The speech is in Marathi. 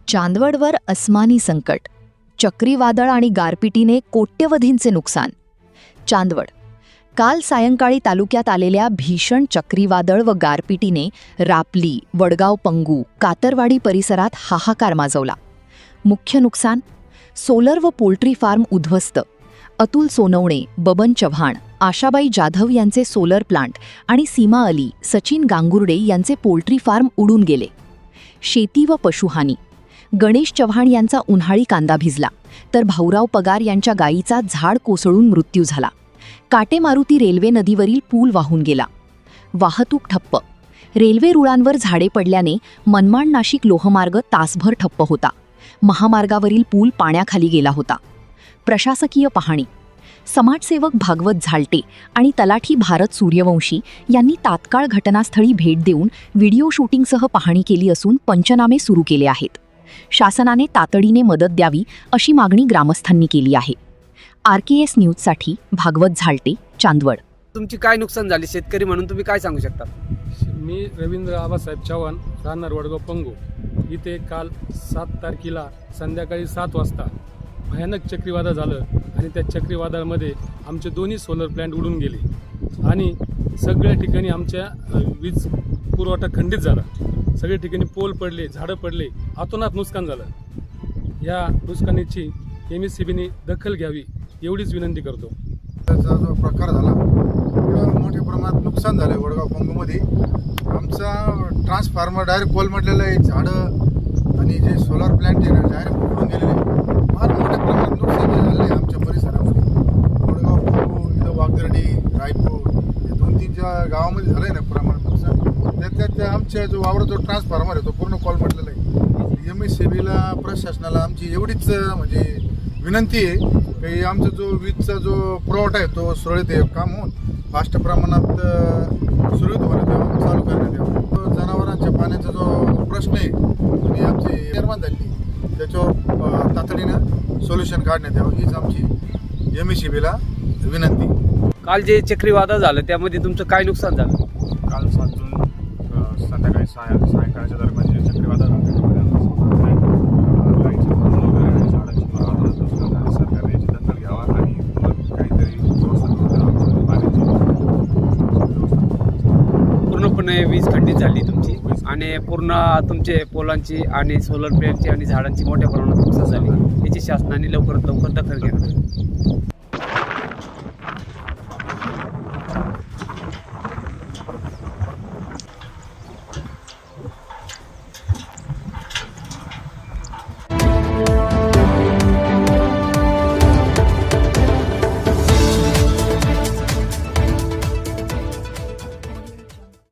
चांदवडवर अस्मानी संकट, चक्रीवादळ आणि गारपिटीने कोट्यवधींचे नुकसान. चांदवड. काल सायंकाळी तालुक्यात आलेल्या भीषण चक्रीवादळ व गारपिटीने रापली, वडगाव पंगू, कातरवाडी परिसरात हाहाकार माजवला. मुख्य नुकसान: सोलर व पोल्ट्री फार्म उद्ध्वस्त. अतुल सोनवणे, बबन चव्हाण, आशाबाई जाधव यांचे सोलर प्लांट आणि सीमा अली, सचिन गांगुर्डे यांचे पोल्ट्री फार्म उडून गेले. शेती व पशुहानी: गणेश चव्हाण यांचा उन्हाळी कांदा भिजला, तर भाऊराव पगार यांच्या गायीचा झाड कोसळून मृत्यू झाला. काटेमारुती रेल्वे नदीवरील पूल वाहून गेला. वाहतूक ठप्प. रेल्वे रुळांवर झाडे पडल्याने मनमाड नाशिक लोहमार्ग तासभर ठप्प होता. महामार्गावरील पूल पाण्याखाली गेला होता. प्रशासकीय पाहणी. समाजसेवक भागवत झालटे आणि तलाठी भारत सूर्यवंशी यांनी तात्काळ घटनास्थळी भेट देऊन व्हिडिओ शूटिंगसह पाहणी केली असून पंचनामे सुरू केले आहेत. शासनाने तातडीने मदत द्यावी अशी मागणी ग्रामस्थांनी केली आहे. RKS न्यूजसाठी भागवत झालटे, चांदवड. तुमची काय नुकसान झाली शेतकरी म्हणून तुम्ही काय सांगू शकता? मी रवींद्र आबासाहेब चव्हाण, राहणार वडगाव पंगू. इथे काल 7 तारखेला संध्याकाळी 7 वाजता भयानक चक्रीवादळ झालं आणि त्या चक्रीवादळामध्ये आमचे दोन्ही सोलर प्लॅन्ट उडून गेले आणि सगळ्या ठिकाणी आमच्या वीज पुरवठा खंडित झाला. सगळ्या ठिकाणी पोल पडले, झाडं पडले, अतोनात नुकसान झालं. या नुकसानीची MSCBने दखल घ्यावी एवढीच विनंती करतो. त्याचा जो प्रकार झाला, एवढं मोठ्या प्रमाणात नुकसान झालं वडगाव पंगूमध्ये. आमचा ट्रान्सफॉर्मर डायरेक्ट कोलमडलेलं आहे, झाडं आणि जे सोलार प्लॅन्ट आहे ना डायरेक्ट उडून गेलेले आहे. फार मोठ्या प्रमाणात नुकसान झालेलं आहे आमच्या परिसरामध्ये. वडगाव पंगू, इथं वागदर्डी, रायपूर हे 2-3 गावामध्ये झालं आहे ना प्रमाणात नुकसान. त्यात आमच्या जो वावराचा जो ट्रान्सफॉर्मर आहे तो पूर्ण कोलमडलेला आहे. MSCBला प्रशासनाला आमची एवढीच म्हणजे विनंती आहे की आमचा जो वीजचा जो पुरवठा आहे तो सुरळीत काम होऊन फास्ट प्रमाणात सुरळीत होण्यात यावं, चालू करण्यात यावं. जनावरांच्या पाण्याचा जो प्रश्न आहे आणि आमची निर्माण झाली त्याच्यावर तातडीनं सोल्युशन काढण्यात यावं हीच आमची MSCBला विनंती. काल जे चक्रीवादळ झालं त्यामध्ये तुमचं काय नुकसान झालं? काल 7 जून संध्याकाळी सायंकाळच्या दरम्यान जे चक्रीवादळ झालं लाईटचे खांब वगैरे आणि झाडांची नुकसान झाले. सरकारने याची दखल घ्यावा आणि काहीतरी पाण्याची पूर्णपणे वीज खंडित झाली तुमची आणि पूर्ण तुमचे पोलांची आणि सोलर प्लॅन्टची आणि झाडांची मोठ्या प्रमाणात नुकसान झाली. याची शासनाने लवकरात लवकर दखल घ्यावी.